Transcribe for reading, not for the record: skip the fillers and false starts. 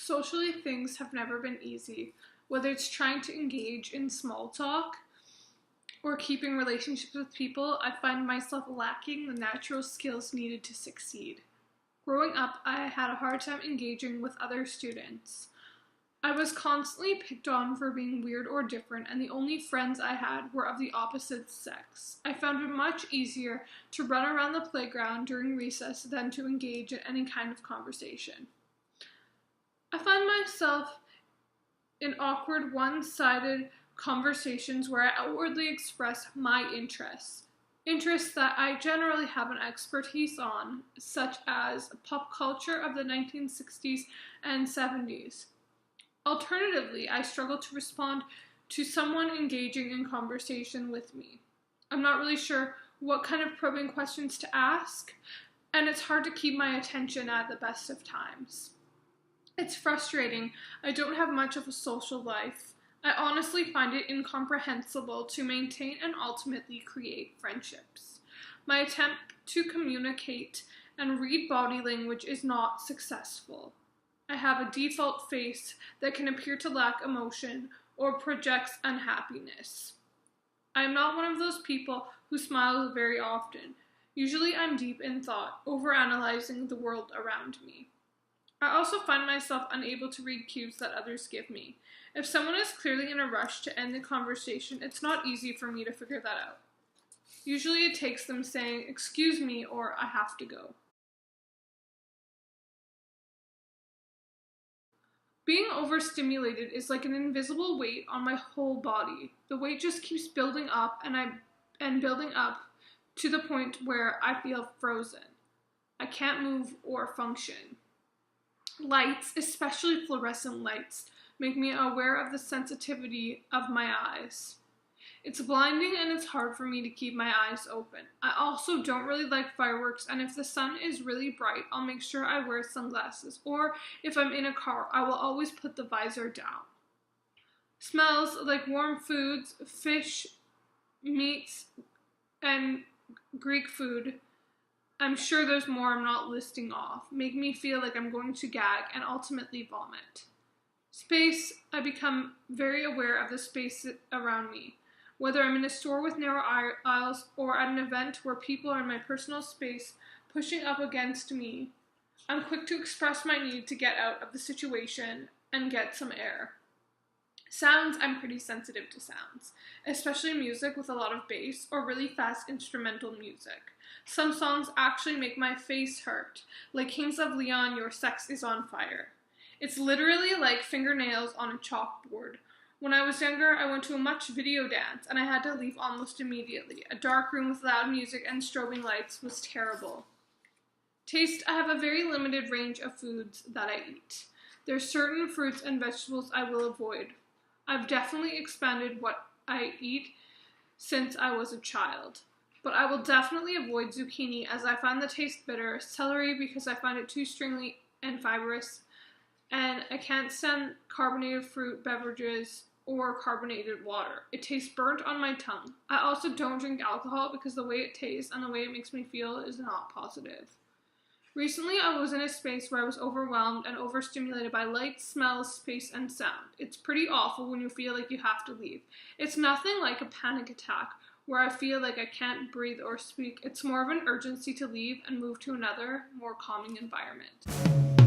Socially, things have never been easy, whether it's trying to engage in small talk or keeping relationships with people. I find myself lacking the natural skills needed to succeed. Growing up, I had a hard time engaging with other students. I was constantly picked on for being weird or different, and the only friends I had were of the opposite sex. I found it much easier to run around the playground during recess than to engage in any kind of conversation. I find myself in awkward, one-sided conversations where I outwardly express my interests that I generally have an expertise on, such as pop culture of the 1960s and 70s. Alternatively, I struggle to respond to someone engaging in conversation with me. I'm not really sure what kind of probing questions to ask, and it's hard to keep my attention at the best of times. It's frustrating. I don't have much of a social life. I honestly find it incomprehensible to maintain and ultimately create friendships. My attempt to communicate and read body language is not successful. I have a default face that can appear to lack emotion or projects unhappiness. I am not one of those people who smiles very often. Usually I'm deep in thought, overanalyzing the world around me. I also find myself unable to read cues that others give me. If someone is clearly in a rush to end the conversation, it's not easy for me to figure that out. Usually it takes them saying, "Excuse me," or "I have to go." Being overstimulated is like an invisible weight on my whole body. The weight just keeps building up and building up to the point where I feel frozen. I can't move or function. Lights, especially fluorescent lights, make me aware of the sensitivity of my eyes. It's blinding and it's hard for me to keep my eyes open. I also don't really like fireworks, and if the sun is really bright, I'll make sure I wear sunglasses, or if I'm in a car, I will always put the visor down. Smells like warm foods, fish, meats, and Greek food, I'm sure there's more I'm not listing off, make me feel like I'm going to gag and ultimately vomit. Space, I become very aware of the space around me. Whether I'm in a store with narrow aisles or at an event where people are in my personal space pushing up against me, I'm quick to express my need to get out of the situation and get some air. Sounds, I'm pretty sensitive to sounds, especially music with a lot of bass or really fast instrumental music. Some songs actually make my face hurt, like Kings of Leon, Your Sex is on Fire. It's literally like fingernails on a chalkboard. When I was younger, I went to a much video dance and I had to leave almost immediately. A dark room with loud music and strobing lights was terrible. Taste, I have a very limited range of foods that I eat. There's certain fruits and vegetables I will avoid. I've definitely expanded what I eat since I was a child. But I will definitely avoid zucchini as I find the taste bitter, celery because I find it too stringy and fibrous, and I can't stand carbonated fruit beverages or carbonated water. It tastes burnt on my tongue. I also don't drink alcohol because the way it tastes and the way it makes me feel is not positive. Recently, I was in a space where I was overwhelmed and overstimulated by light, smells, space, and sound. It's pretty awful when you feel like you have to leave. It's nothing like a panic attack where I feel like I can't breathe or speak. It's more of an urgency to leave and move to another, more calming environment.